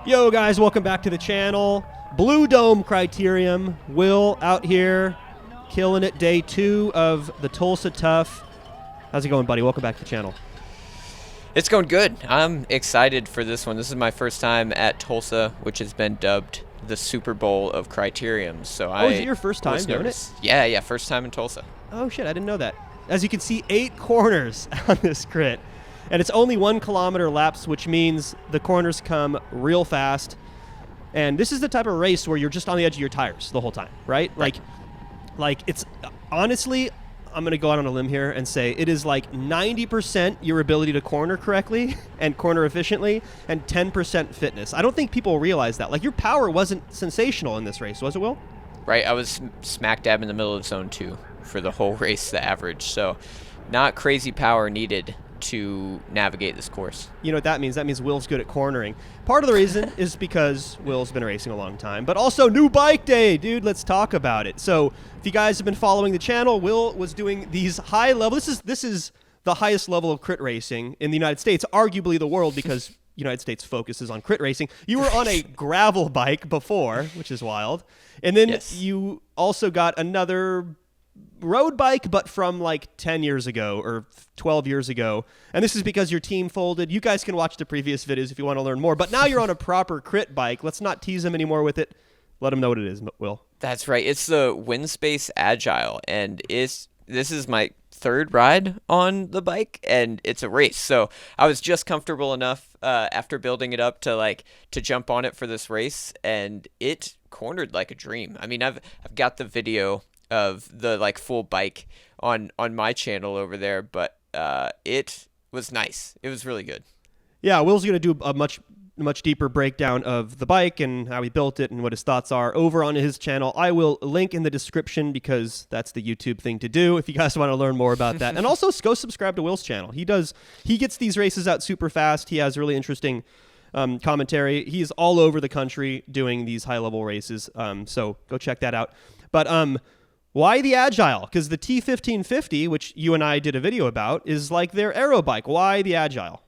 Yo guys, welcome back to the channel. Blue Dome Criterium. Will out here killing it, day 2 of the Tulsa Tough. How's it going, buddy? Welcome back to the channel. It's going good. I'm excited for this one. This is my first time at Tulsa, which has been dubbed the Super Bowl of Criteriums. So is it your first time doing it? Yeah, first time in Tulsa. Oh shit, I didn't know that. As you can see, 8 corners on this crit. And it's only 1 kilometer laps, which means the corners come real fast. And this is the type of race where you're just on the edge of your tires the whole time, right? Like it's honestly, I'm going to go out on a limb here and say it is like 90% your ability to corner correctly and corner efficiently and 10% fitness. I don't think people realize that. Like, your power wasn't sensational in this race, was it, Will? Right, I was smack dab in the middle of zone 2 for the whole race, the average. So not crazy power needed to navigate this course. You know what that means? That means Will's good at cornering. Part of the reason is because Will's been racing a long time, but also new bike day, dude. Let's talk about it. So if you guys have been following the channel, Will was doing these high level. This is the highest level of crit racing in the United States, arguably the world, because United States focuses on crit racing. You were on a gravel bike before, which is wild. And then Yes. You also got another road bike, but from like 10 years ago or 12 years ago. And this is because your team folded. You guys can watch the previous videos if you want to learn more. But now you're on a proper crit bike. Let's not tease them anymore with it. Let them know what it is, Will. That's right. It's the Windspace Agile, and this is my 3rd ride on the bike, and it's a race. So I was just comfortable enough after building it up to jump on it for this race, and it cornered like a dream. I mean, I've got the video of the full bike on my channel over there, but it was nice. It was really good. Yeah, Will's going to do a much deeper breakdown of the bike and how he built it and what his thoughts are over on his channel. I will link in the description because that's the YouTube thing to do if you guys want to learn more about that. And also go subscribe to Will's channel. He gets these races out super fast. He has really interesting commentary. He's all over the country doing these high-level races, so go check that out. But why the Agile? Because the T1550, which you and I did a video about, is like their aero bike. Why the Agile?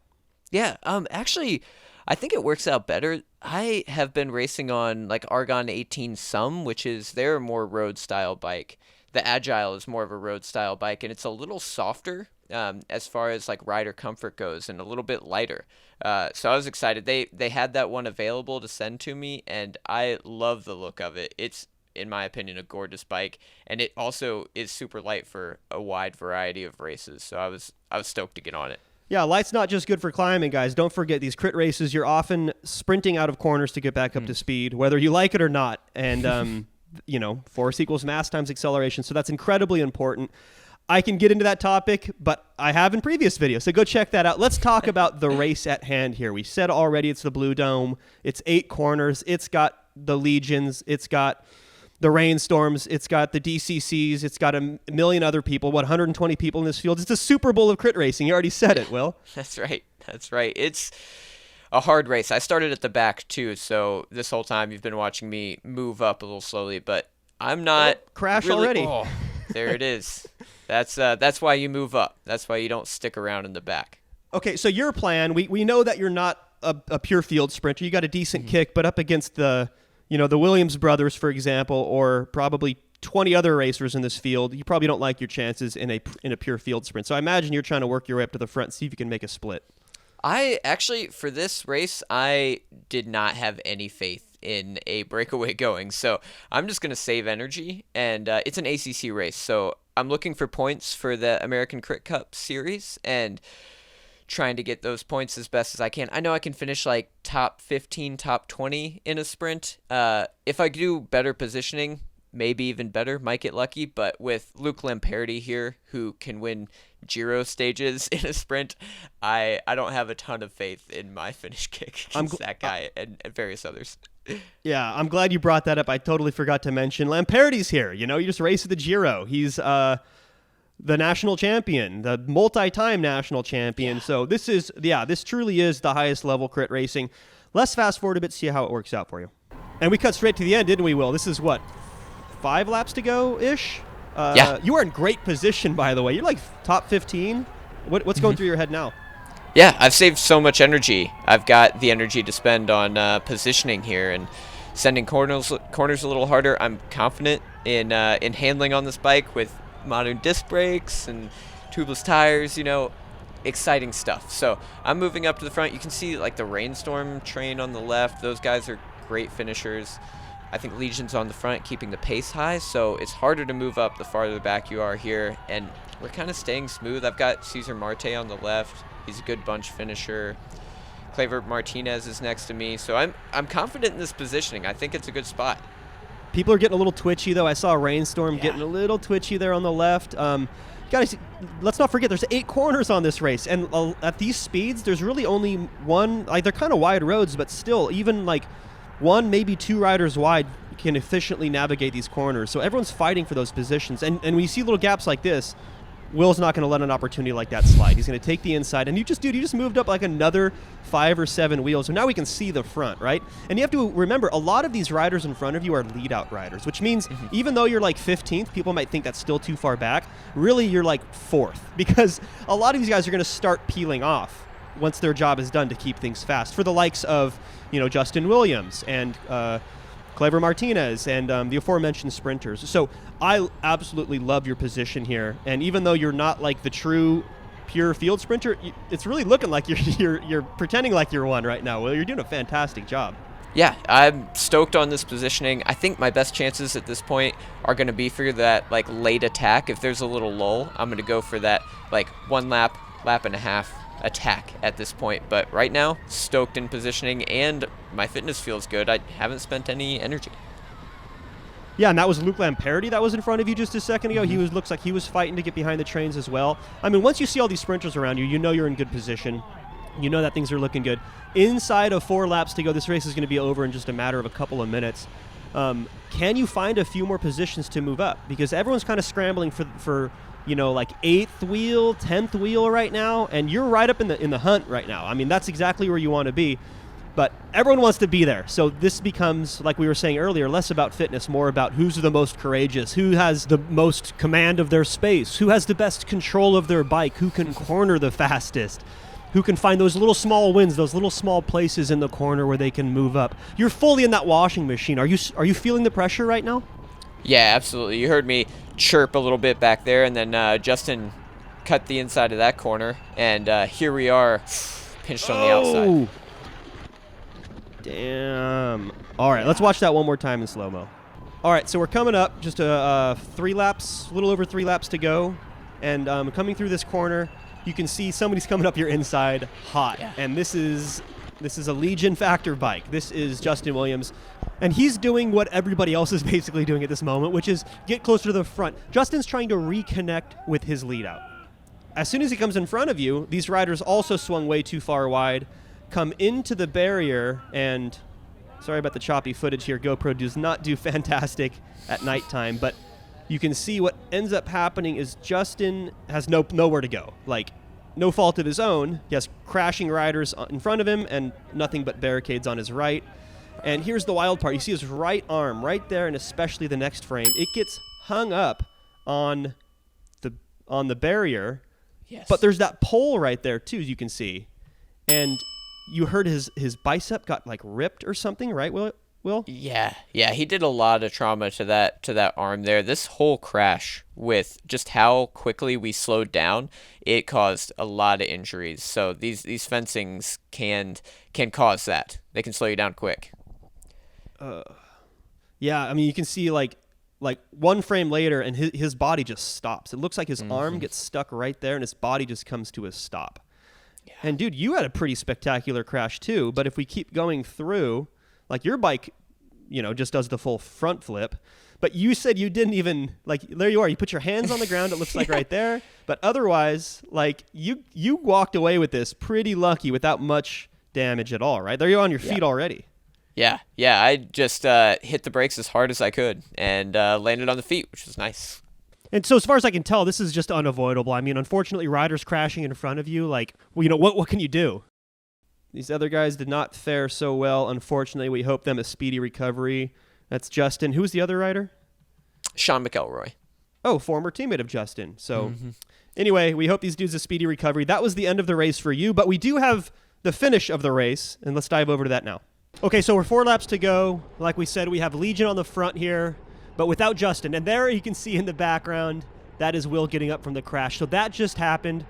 Yeah, actually, I think it works out better. I have been racing on Argon 18 Sum, which is their more road-style bike. The Agile is more of a road-style bike, and it's a little softer as far as rider comfort goes, and a little bit lighter. So I was excited. They had that one available to send to me, and I love the look of it. It's, in my opinion, a gorgeous bike, and it also is super light for a wide variety of races. So I was stoked to get on it. Yeah, light's not just good for climbing, guys. Don't forget, these crit races, you're often sprinting out of corners to get back up to speed, whether you like it or not. And, force equals mass times acceleration. So that's incredibly important. I can get into that topic, but I have in previous videos, so go check that out. Let's talk about the race at hand here. We said already it's the Blue Dome. It's 8 corners. It's got the Legions. It's got the Rainstorms, it's got the DCCs, it's got a million other people, 120 people in this field. It's the Super Bowl of crit racing. You already said it, Will. That's right. It's a hard race. I started at the back, too, so this whole time you've been watching me move up a little slowly, but I'm not... crash really, already. Oh, there it is. That's why you move up. That's why you don't stick around in the back. Okay, so your plan, we know that you're not a pure field sprinter. You got a decent kick, but up against the Williams brothers, for example, or probably 20 other racers in this field, you probably don't like your chances in a pure field sprint. So I imagine you're trying to work your way up to the front, see if you can make a split. I actually, for this race, I did not have any faith in a breakaway going. So I'm just going to save energy, and it's an ACC race. So I'm looking for points for the American Crit Cup series, and trying to get those points as best as I can. I know I can finish top 15, top 20 in a sprint. If I do better positioning, maybe even better, might get lucky. But with Luke Lamperti here, who can win Giro stages in a sprint, I don't have a ton of faith in my finish kick against that guy and various others. Yeah, I'm glad you brought that up. I totally forgot to mention Lamperti's here. You just race at the Giro. He's the national champion, the multi-time national champion. Yeah. So this truly is the highest level crit racing. Let's fast forward a bit, see how it works out for you. And we cut straight to the end, didn't we, Will? This is 5 laps to go-ish? Yeah. You are in great position, by the way. You're top 15. What's going through your head now? Yeah, I've saved so much energy. I've got the energy to spend on positioning here and sending corners a little harder. I'm confident in handling on this bike with modern disc brakes and tubeless tires. Exciting stuff. So I'm moving up to the front. You can see like the Rainstorm train on the left. Those guys are great finishers. I think Legion's on the front, keeping the pace high, so it's harder to move up the farther back you are here, and we're kind of staying smooth. I've got Cesar Marte on the left. He's a good bunch finisher. Claver Martinez is next to me, so I'm confident in this positioning. I think it's a good spot. People are getting a little twitchy, though. I saw Rainstorm getting a little twitchy there on the left. Guys, let's not forget, there's 8 corners on this race, and at these speeds, there's really only one. Like, they're kind of wide roads, but still, even like one, maybe 2 riders wide can efficiently navigate these corners. So everyone's fighting for those positions, and when you see little gaps like this, Will's not going to let an opportunity like that slide. He's going to take the inside, and you just moved up like another 5 or 7 wheels. So now we can see the front, right? And you have to remember, a lot of these riders in front of you are lead-out riders, which means even though you're like 15th, people might think that's still too far back. Really, you're like 4th, because a lot of these guys are going to start peeling off once their job is done to keep things fast. For the likes of, Justin Williams and Claver Martinez and the aforementioned sprinters. So I absolutely love your position here. And even though you're not like the true pure field sprinter, it's really looking like you're pretending like you're one right now. Well, you're doing a fantastic job. Yeah, I'm stoked on this positioning. I think my best chances at this point are going to be for that like late attack. If there's a little lull, I'm going to go for that like 1 lap and a half attack at this point. But right now, stoked in positioning, and my fitness feels good. I haven't spent any energy. Yeah, and that was Luke Lamperti that was in front of you just a second ago. Looks like he was fighting to get behind the trains as well. I mean, once you see all these sprinters around you, you know you're in good position. You know that things are looking good. Inside of 4 laps to go, this race is going to be over in just a matter of a couple of minutes. Can you find a few more positions to move up? Because everyone's kind of scrambling for like 8th wheel, 10th wheel right now, and you're right up in the hunt right now. I mean, that's exactly where you want to be. But everyone wants to be there. So this becomes, like we were saying earlier, less about fitness, more about who's the most courageous, who has the most command of their space, who has the best control of their bike, who can corner the fastest, who can find those little small wins, those little small places in the corner where they can move up. You're fully in that washing machine. Are you feeling the pressure right now? Yeah, absolutely. You heard me chirp a little bit back there, and then Justin cut the inside of that corner, and here we are, pinched on the outside. Damn. All right, let's watch that one more time in slow-mo. All right, so we're coming up, just 3 laps, a little over 3 laps to go, and coming through this corner, you can see somebody's coming up your inside hot, and this is a Legion Factor bike. This is Justin Williams, and he's doing what everybody else is basically doing at this moment, which is get closer to the front. Justin's trying to reconnect with his lead out. As soon as he comes in front of you, these riders also swung way too far wide, come into the barrier, and sorry about the choppy footage here. GoPro does not do fantastic at nighttime, but you can see what ends up happening is Justin has nowhere to go. Like, no fault of his own. He has crashing riders in front of him and nothing but barricades on his right. And here's the wild part. You see his right arm right there, and especially the next frame. It gets hung up on the barrier. Yes. But there's that pole right there, too, as you can see. And you heard his bicep got, like, ripped or something, right, Will? Yeah, he did a lot of trauma to that arm there. This whole crash, with just how quickly we slowed down, it caused a lot of injuries. So these fencings can cause that. They can slow you down quick. Yeah, I mean, you can see like one frame later, and his body just stops. It looks like his arm gets stuck right there, and his body just comes to a stop. Yeah. And dude, you had a pretty spectacular crash too. But if we keep going through, like your bike, just does the full front flip. But you said you didn't even, like, there you are. You put your hands on the ground, it looks like right there. But otherwise, like, you walked away with this pretty lucky without much damage at all, right? There you're on your feet already. Yeah, I just hit the brakes as hard as I could and landed on the feet, which was nice. And so as far as I can tell, this is just unavoidable. I mean, unfortunately, riders crashing in front of you, like, well, what can you do? These other guys did not fare so well. Unfortunately, we hope them a speedy recovery. That's Justin. Who's the other rider? Sean McElroy. Oh, former teammate of Justin. So Anyway, we hope these dudes a speedy recovery. That was the end of the race for you, but we do have the finish of the race, and let's dive over to that now. Okay, so we're 4 laps to go. Like we said, we have Legion on the front here, but without Justin. And there you can see in the background, that is Will getting up from the crash. So that just happened.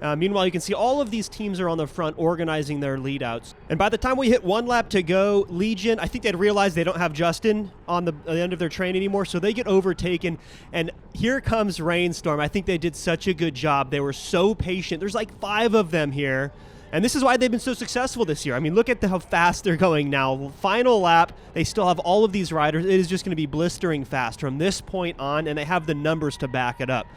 Meanwhile, you can see all of these teams are on the front organizing their lead outs. And by the time we hit 1 lap to go, Legion, I think they'd realized they don't have Justin on the end of their train anymore, so they get overtaken. And here comes Rainstorm. I think they did such a good job. They were so patient. There's like 5 of them here. And this is why they've been so successful this year. I mean, look at how fast they're going now. Final lap, they still have all of these riders. It is just going to be blistering fast from this point on, and they have the numbers to back it up.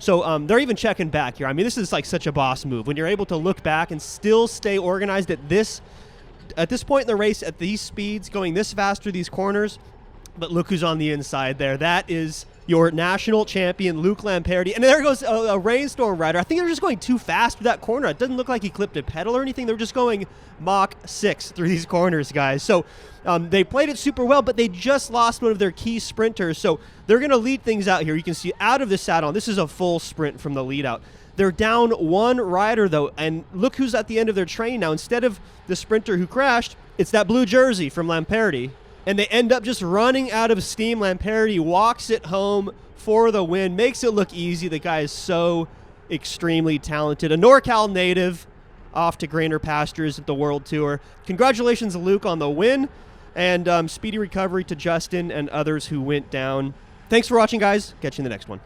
So they're even checking back here. I mean, this is like such a boss move when you're able to look back and still stay organized at this point in the race, at these speeds, going this fast through these corners. But look who's on the inside there. That is your national champion, Luke Lamperti. And there goes a Rainstorm rider. I think they're just going too fast through that corner. It doesn't look like he clipped a pedal or anything. They're just going Mach 6 through these corners, guys. So they played it super well, but they just lost one of their key sprinters. So they're going to lead things out here. You can see out of the saddle. This is a full sprint from the lead out. They're down 1 rider, though, and look who's at the end of their train now. Instead of the sprinter who crashed, it's that blue jersey from Lamperti. And they end up just running out of steam. Lamperti walks it home for the win, makes it look easy. The guy is so extremely talented. A NorCal native, off to greener pastures at the World Tour. Congratulations, Luke, on the win, and speedy recovery to Justin and others who went down. Thanks for watching, guys. Catch you in the next one.